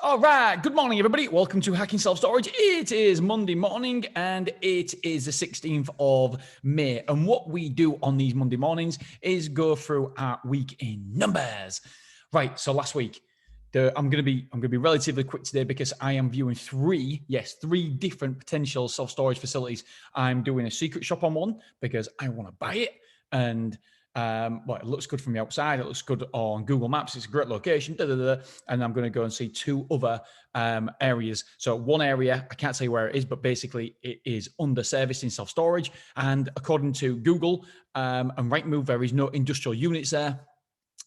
All right. Good morning, everybody. Welcome to Hacking Self-Storage. It is Monday morning and it is the 16th of May. And what we do on these Monday mornings is go through our week in numbers. Right. So last week, I'm going to be relatively quick today because I am viewing three different potential self-storage facilities. I'm doing a secret shop on one because I want to buy it. And well, it looks good from the outside. It looks good on Google Maps. It's a great location. And I'm going to go and see two other areas. So one area, I can't say where it is, but basically it is under service in self-storage. And according to Google and Rightmove, there is no industrial units there.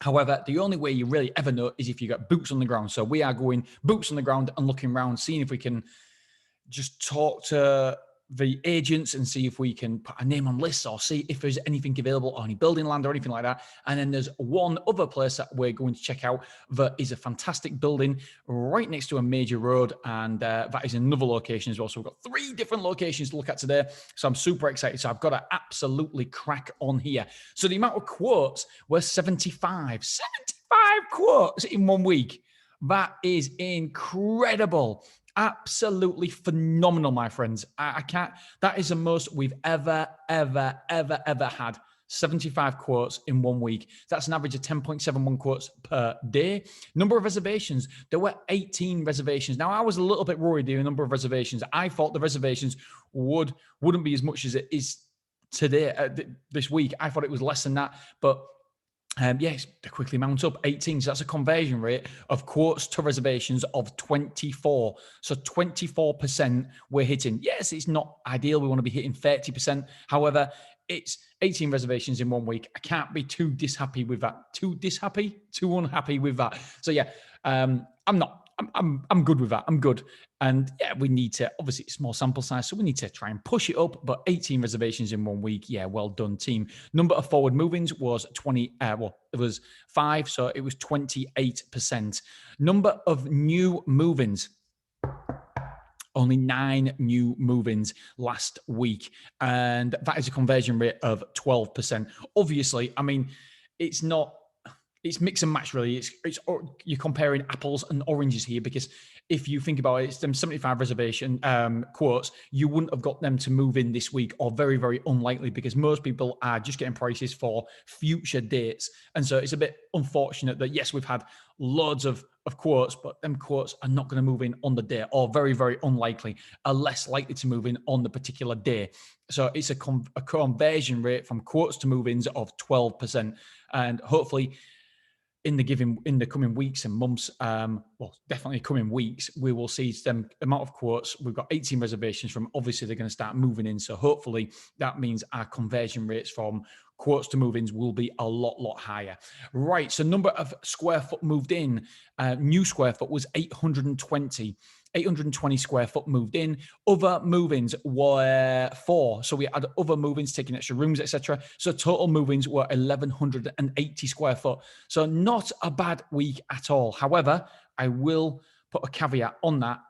However, the only way you really ever know is if you got boots on the ground. So we are going boots on the ground and looking around, seeing if we can just talk to the agents and see if we can put a name on lists or see if there's anything available on any building land or anything like that. And then there's one other place that we're going to check out that is a fantastic building right next to a major road. And that is another location as well. So we've got three different locations to look at today. So I'm super excited. So I've got to absolutely crack on here. So the amount of quotes were 75 quotes in 1 week. That is incredible. Absolutely phenomenal, my friends. I can't, that is the most we've ever had. 75 quotes in 1 week. That's an average of 10.71 quotes per day. Number of reservations, there were 18 reservations. Now, I was a little bit worried the number of reservations. I thought the reservations wouldn't be as much as it is today, this week. I thought it was less than that, but yes, they quickly mount up 18. So that's a conversion rate of quotes to reservations of 24. So 24% we're hitting. Yes, it's not ideal. We want to be hitting 30%. However, it's 18 reservations in 1 week. I can't be too unhappy with that. So yeah, I'm good with that. I'm good. And yeah, we need to, obviously it's small sample size, so we need to try and push it up, but 18 reservations in 1 week. Yeah, well done, team. Number of forward move-ins was it was 5, so it was 28%. Number of new move-ins, only 9 new move-ins last week. And that is a conversion rate of 12%. Obviously, I mean, it's mix and match, really. It's you're comparing apples and oranges here, because if you think about it, it's them 75 reservation quotes. You wouldn't have got them to move in this week, or very, very unlikely, because most people are just getting prices for future dates. And so it's a bit unfortunate that, yes, we've had loads of quotes, but them quotes are not going to move in on the day, or very, very unlikely, are less likely to move in on the particular day. So it's a conversion rate from quotes to move-ins of 12%. And hopefully, in the coming weeks and months, definitely coming weeks, we will see them amount of quotes. We've got 18 reservations from. Obviously, they're going to start moving in. So hopefully that means our conversion rates from quotes to move-ins will be a lot higher. Right. So number of square foot moved in, new square foot was 820 square foot moved in. Other move-ins were 4. So we had other move-ins taking extra rooms, etc. So total move-ins were 1,180 square foot. So not a bad week at all. However, I will put a caveat on that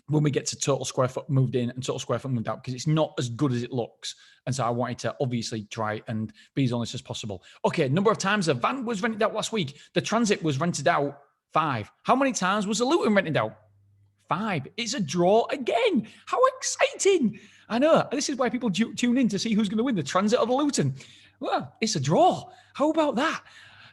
when we get to total square foot moved in and total square foot moved out, because it's not as good as it looks. And so I wanted to obviously try and be as honest as possible. Okay, number of times a van was rented out last week. The Transit was rented out 5. How many times was the Luton rented out? 5. It's a draw again. How exciting. I know. This is why people tune in to see who's going to win, the Transit or the Luton. Well, it's a draw. How about that?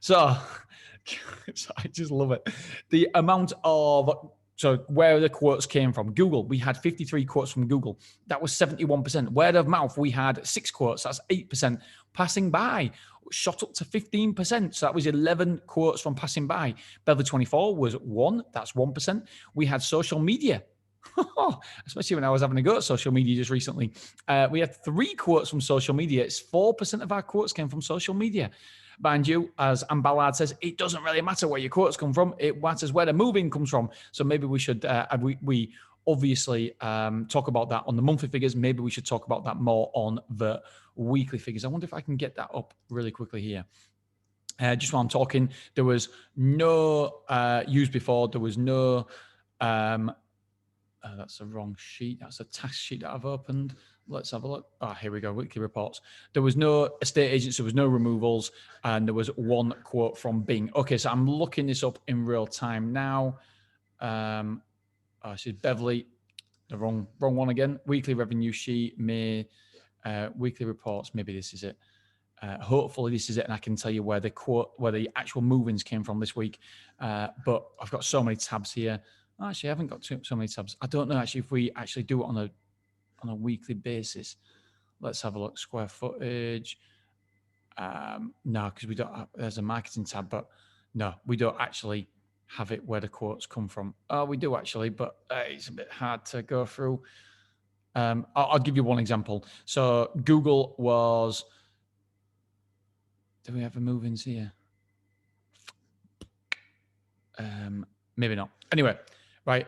So I just love it. The amount of, so where the quotes came from, Google, we had 53 quotes from Google. That was 71%. Word of mouth, we had 6 quotes. That's 8%. Passing by shot up to 15%. So that was 11 quotes from passing by. Beverly 24 was 1. That's 1%. We had social media. Especially when I was having a go at social media just recently. We had 3 quotes from social media. It's 4% of our quotes came from social media. Mind you, as Anne Ballard says, it doesn't really matter where your quotes come from. It matters where the moving comes from. So maybe we should, we obviously talk about that on the monthly figures. Maybe we should talk about that more on the weekly figures. I wonder if I can get that up really quickly here. Just while I'm talking, there was no used before. There was no, that's the wrong sheet. That's a task sheet that I've opened. Let's have a look. Here we go. Weekly reports. There was no estate agents. There was no removals. And there was 1 quote from Bing. Okay, so I'm looking this up in real time now. She's Beverly, the wrong one again. Weekly revenue sheet, weekly reports. Maybe this is it. Hopefully this is it, and I can tell you where the actual move-ins came from this week. But I've got so many tabs here. Actually, I haven't got so many tabs. I don't know actually if we actually do it on a weekly basis. Let's have a look. Square footage. No, because we don't have, there's a marketing tab, but no, we don't actually have it where the quotes come from. Oh, we do actually, but it's a bit hard to go through. I'll give you one example. So Google was, do we have a move-ins here? Maybe not. Anyway, right,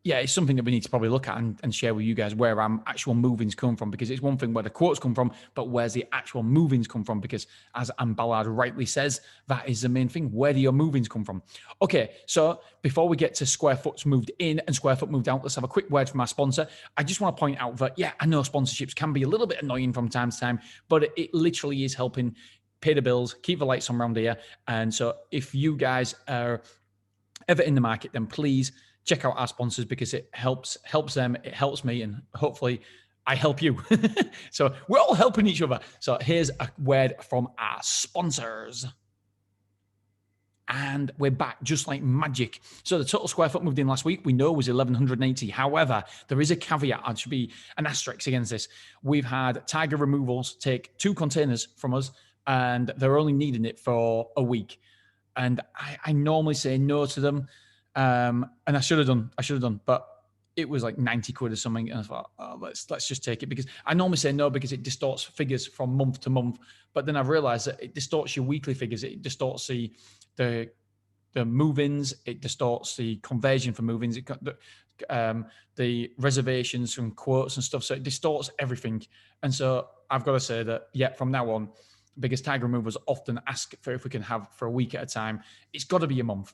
yeah, it's something that we need to probably look at and share with you guys where our actual move-ins come from, because it's one thing where the quotes come from, but where's the actual move-ins come from? Because as Ann Ballard rightly says, that is the main thing. Where do your move-ins come from? Okay, so before we get to square foot's moved in and square foot moved out, let's have a quick word from our sponsor. I just want to point out that, yeah, I know sponsorships can be a little bit annoying from time to time, but it literally is helping pay the bills, keep the lights on around here. And so if you guys are ever in the market, then please check out our sponsors, because it helps them, it helps me, and hopefully I help you. So we're all helping each other. So here's a word from our sponsors. And we're back just like magic. So the total square foot moved in last week, we know, was 1,180. However, there is a caveat. There should be an asterisk against this. We've had Tiger Removals take 2 containers from us, and they're only needing it for a week. And I normally say no to them. And I should have done, but it was like 90 quid or something. And I thought, oh, let's just take it, because I normally say no because it distorts figures from month to month. But then I've realized that it distorts your weekly figures. It distorts the move-ins. It distorts the conversion for move-ins. It got the reservations from quotes and stuff. So it distorts everything. And so I've got to say that, yeah, from now on, because Tiger Removals often ask for if we can have for a week at a time, it's got to be a month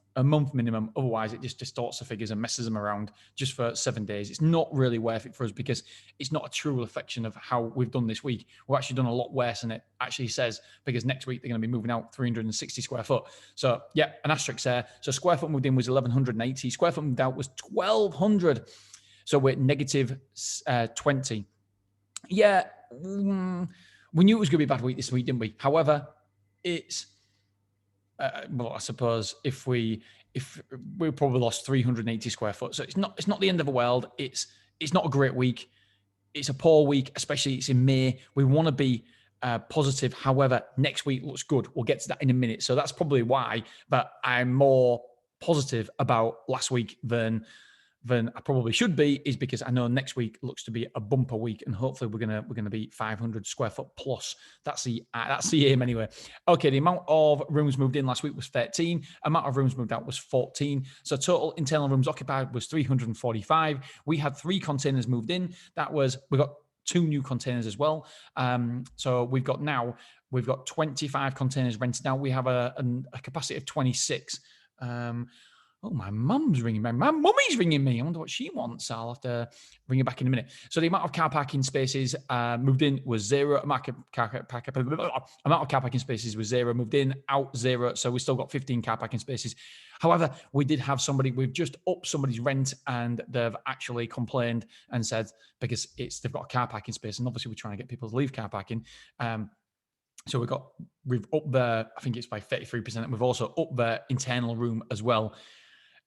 minimum. Otherwise, it just distorts the figures and messes them around just for 7 days. It's not really worth it for us, because it's not a true reflection of how we've done this week. We've actually done a lot worse than it actually says, because next week they're going to be moving out 360 square foot. So yeah, an asterisk there. So square foot moved in was 1,180. Square foot moved out was 1,200. So we're negative 20. Yeah. We knew it was going to be a bad week this week, didn't we? However, it's well, I suppose if we probably lost 380 square foot, so it's not the end of the world. It's not a great week. It's a poor week, especially it's in May. We want to be positive. However, next week looks good. We'll get to that in a minute. So that's probably why. But I'm more positive about last week than I probably should be, is because I know next week looks to be a bumper week, and hopefully we're gonna be 500 square foot plus. That's the aim anyway. Okay, the amount of rooms moved in last week was 13. Amount of rooms moved out was 14. So total internal rooms occupied was 345. We had 3 containers moved in. We got 2 new containers as well. So we've got 25 containers rented out. We have a capacity of 26. Oh, my mum's ringing me. My mummy's ringing me. I wonder what she wants. I'll have to ring her back in a minute. So the amount of car parking spaces moved in was 0. Amount of car parking spaces was 0. Moved in, out 0. So we still got 15 car parking spaces. However, we did have we've just upped somebody's rent, and they've actually complained and said, because they've got a car parking space, and obviously we're trying to get people to leave car parking. So we've upped their, I think it's by 33%. And we've also upped their internal room as well,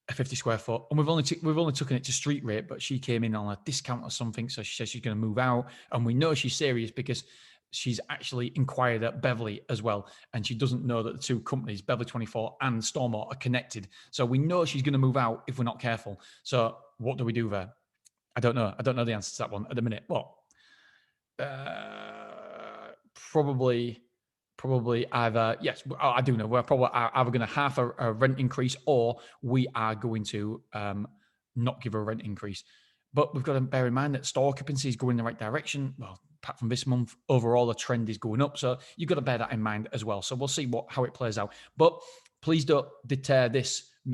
a 50 square foot, and we've only taken it to street rate, but she came in on a discount or something, so she says she's going to move out, and we know she's serious because she's actually inquired at Beverly as well, and she doesn't know that the 2 companies, Beverly 24 and Stormont, are connected. So we know she's going to move out if we're not careful. So what do we do there? I don't know the answer to that one at the minute. Well, probably either, yes, I do know. We're probably either going to have a rent increase, or we are going to not give a rent increase. But we've got to bear in mind that store occupancy is going in the right direction. Well, apart from this month, overall, the trend is going up. So you've got to bear that in mind as well. So we'll see how it plays out. But please don't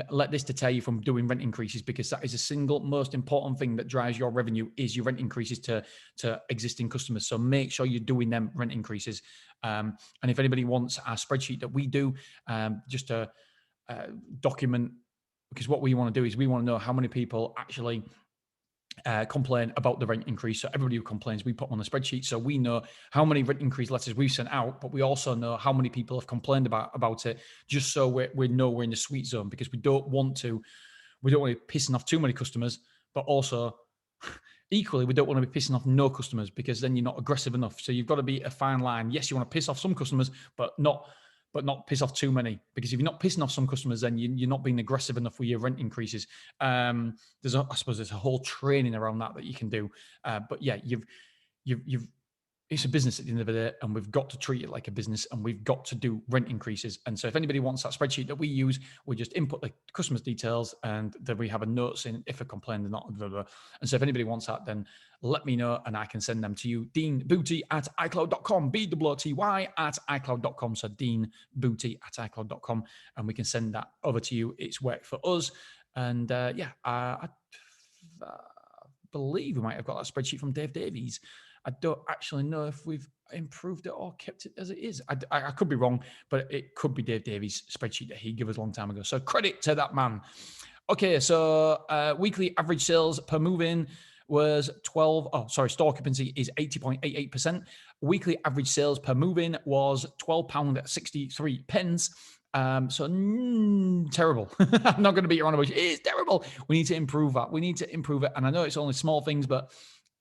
let this deter you from doing rent increases, because that is the single most important thing that drives your revenue, is your rent increases to existing customers. So make sure you're doing them rent increases. And if anybody wants our spreadsheet that we do, just to document because what we want to do is we want to know how many people actually complain about the rent increase. So everybody who complains, we put them on the spreadsheet, so we know how many rent increase letters we've sent out, but we also know how many people have complained about it, just so we know we're in the sweet zone, because we don't want to be pissing off too many customers, but also equally we don't want to be pissing off no customers, because then you're not aggressive enough. So you've got to be a fine line. Yes, you want to piss off some customers, but not piss off too many, because if you're not pissing off some customers, then you're not being aggressive enough with your rent increases. I suppose there's a whole training around that you can do. But yeah, you've it's a business at the end of the day, and we've got to treat it like a business, and we've got to do rent increases. And so if anybody wants that spreadsheet that we use, we just input the customer's details, and then we have a note saying if a complaint or not. Blah, blah. And so if anybody wants that, then let me know, and I can send them to you. deanbooty@icloud.com, BWTY@icloud.com. So deanbooty@icloud.com, and we can send that over to you. It's worked for us. And I believe we might have got that spreadsheet from Dave Davies. I don't actually know if we've improved it or kept it as it is. I could be wrong, but it could be Dave Davies' spreadsheet that he gave us a long time ago. So credit to that man. Okay, so weekly average sales per move-in was store occupancy is 80.88%. Weekly average sales per move-in was £12.63. Terrible. I'm not going to beat you on about it. It's terrible. We need to improve that. We need to improve it. And I know it's only small things, but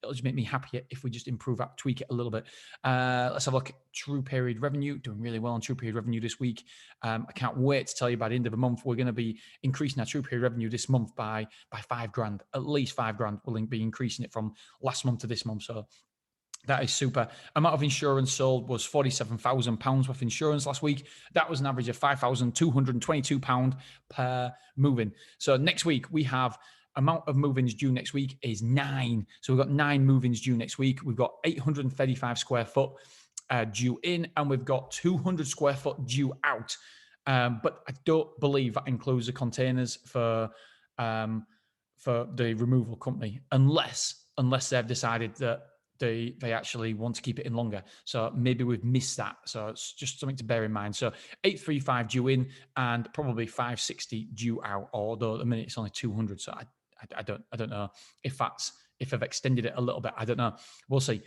it'll just make me happier if we just improve that, tweak it a little bit. Let's have a look at true period revenue. Doing really well on true period revenue this week. I can't wait to tell you by the end of the month, we're going to be increasing our true period revenue this month by $5,000, at least $5,000. We'll be increasing it from last month to this month. So that is super. Amount of insurance sold was £47,000 worth of insurance last week. That was an average of £5,222 per move-in. So next week we have amount of move-ins due next week is 9. So we've got 9 move-ins due next week. We've got 835 square foot due in, and we've got 200 square foot due out. But I don't believe that includes the containers for the removal company, unless they've decided that they actually want to keep it in longer. So maybe we've missed that. So it's just something to bear in mind. So 835 due in and probably 560 due out, although at the minute it's only 200. So I don't know if I've extended it a little bit. I don't know. We'll see.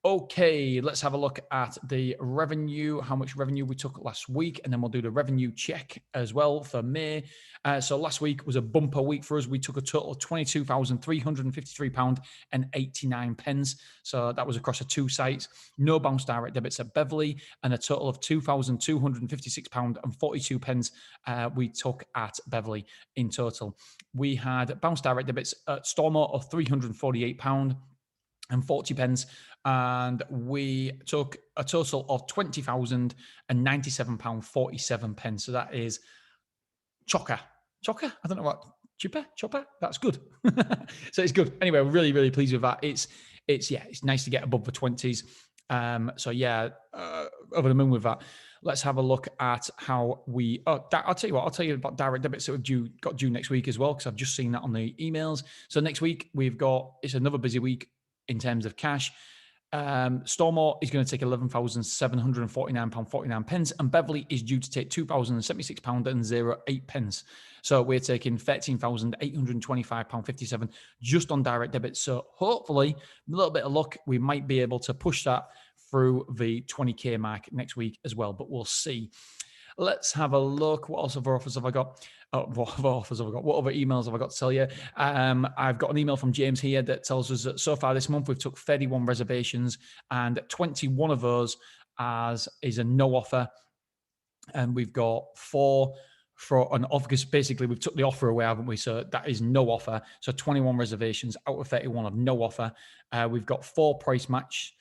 Okay, let's have a look at the revenue, how much revenue we took last week, and then we'll do the revenue check as well for May. So last week was a bumper week for us. We took a total of £22,353.89. So that was across the 2 sites. No bounce direct debits at Beverley, and a total of £2,256.42 we took at Beverley in total. We had bounce direct debits at Stormont of £348.40, and we took a total of £20,097.47. So that is chocker. I don't know what chopper. That's good. So it's good. Anyway, we're really, really pleased with that. It's nice to get above the 20s. Over the moon with that. Let's have a look at how we. I'll tell you what. I'll tell you about direct debits that we've got due next week as well, because I've just seen that on the emails. So next week it's another busy week in terms of cash. Stormont is going to take £11,749.49, and Beverley is due to take £2,076.08. So we're taking £13,825.57 just on direct debits. So hopefully, a little bit of luck, we might be able to push that through the 20k mark next week as well, but we'll see. Let's have a look. What other offers have I got? What other emails have I got to tell you? I've got an email from James here that tells us that so far this month we've took 31 reservations, and 21 of those is a no offer, and we've got 4 for an offer, because basically we've took the offer away, haven't we? So that is no offer. So 21 reservations out of 31 of no offer. We've got 4 price match.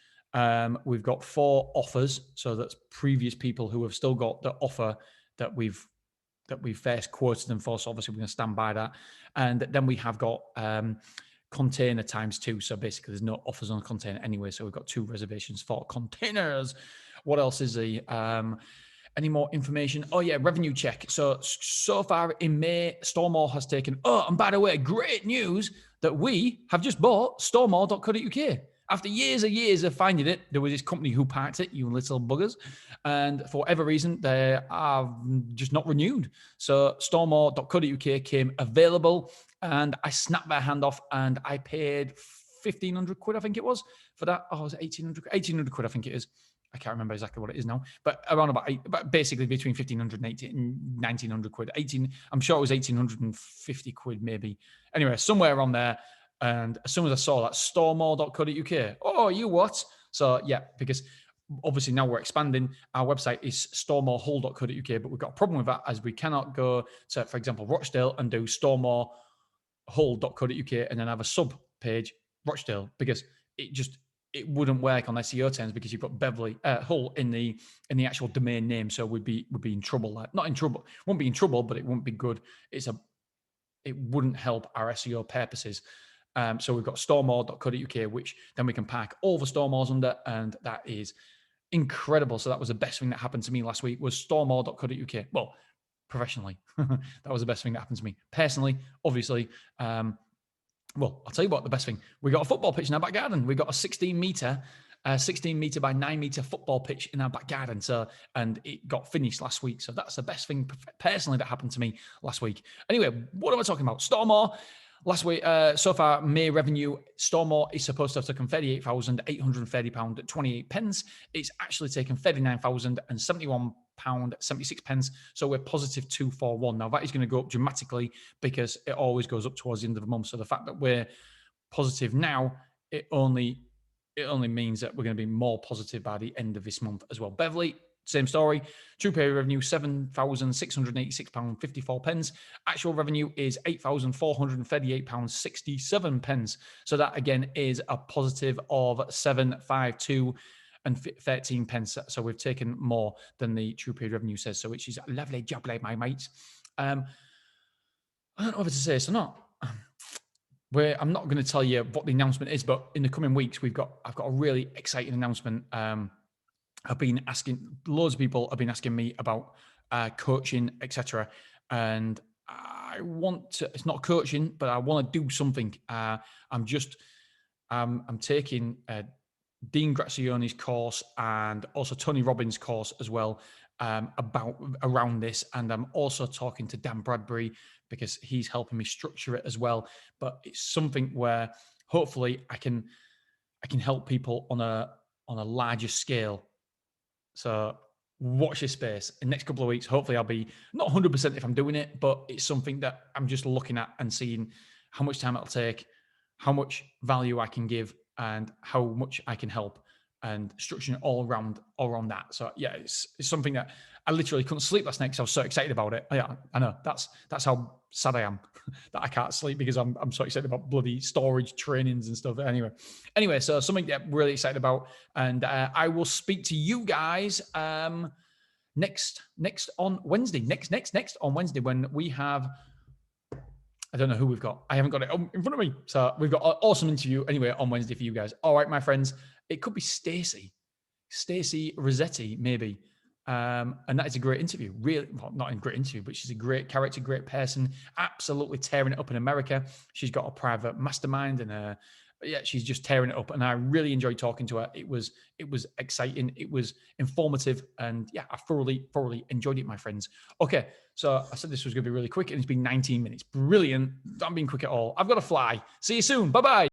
We've got 4 offers, so that's previous people who have still got the offer that we've first quoted them for. So obviously we're going to stand by that. And then we have got container times 2. So basically there's no offers on a container anyway. So we've got 2 reservations for containers. What else is the any more information? Oh yeah, revenue check. So far in May, Stormore has taken. Oh, and by the way, great news that we have just bought stormore.co.uk. After years and years of finding it, there was this company who parked it, you little buggers. And for whatever reason, they are just not renewed. So storemore.co.uk came available and I snapped my hand off and I paid 1,500 quid, I think it was, for that. Oh, was it 1,800? 1,800 quid, I think it is. I can't remember exactly what it is now, but around about basically between 1,500 and 1,900 quid. I'm sure it was 1,850 quid, maybe. Anyway, somewhere around there. And as soon as I saw that, storemore.co.uk, oh, you what? So yeah, because obviously now we're expanding. Our website is storemorehull.co.uk, but we've got a problem with that as we cannot go to, for example, Rochdale and do storemorehull.co.uk and then have a sub page Rochdale, because it wouldn't work on SEO terms because you've got Hull in the actual domain name. So we'd be in trouble. Not in trouble, won't be in trouble, but it wouldn't be good. It wouldn't help our SEO purposes. So we've got storemore.co.uk, which then we can pack all the storemores under, and that is incredible. So that was the best thing that happened to me last week, was storemore.co.uk. Well, professionally, that was the best thing that happened to me. Personally, obviously, well, I'll tell you what, the best thing, we got a football pitch in our back garden. We got a 16 meter by 9 meter football pitch in our back garden. So, and it got finished last week. So that's the best thing personally that happened to me last week. Anyway, what am I talking about? Storemore. Last week, so far, May revenue, Storemore is supposed to have taken £38,830 at 28 pence. It's actually taken £39,071 76 pence. So we're positive 241. Now that is going to go up dramatically because it always goes up towards the end of the month. So the fact that we're positive now, it only means that we're going to be more positive by the end of this month as well. Beverly, same story. True period revenue, £7,686.54. Actual revenue is £8,438.67. So that again is a positive of 752 and 13 pence. So we've taken more than the true period revenue says. So which is a lovely job, my mates. I don't know whether to say this or not. I'm not going to tell you what the announcement is, but in the coming weeks, I've got a really exciting announcement. I've been asking, loads of people have been asking me about coaching, etc. And I want to, it's not coaching, but I want to do something. I'm taking Dean Grazione's course and also Tony Robbins' course as well around this. And I'm also talking to Dan Bradbury because he's helping me structure it as well. But it's something where hopefully I can help people on a larger scale. So watch this space. In the next couple of weeks, hopefully I'll be not 100% if I'm doing it, but it's something that I'm just looking at and seeing how much time it'll take, how much value I can give, and how much I can help, and structuring it all around that. So yeah, it's something that I literally couldn't sleep last night because I was so excited about it. Yeah, I know that's how sad I am that I can't sleep because I'm so excited about bloody storage trainings and stuff. Anyway, so something that I'm really excited about, and I will speak to you guys next on Wednesday. Next on Wednesday when we have. I don't know who we've got. I haven't got it in front of me. So we've got an awesome interview anyway on Wednesday for you guys. All right, my friends. It could be Stacey Rossetti, maybe. And that is a great interview. Really, well, not a great interview, but she's a great character, great person, absolutely tearing it up in America. She's got a private mastermind and she's just tearing it up. And I really enjoyed talking to her. It was exciting. It was informative. And yeah, I thoroughly enjoyed it, my friends. Okay. So I said this was going to be really quick and it's been 19 minutes. Brilliant. Not being quick at all. I've got to fly. See you soon. Bye-bye.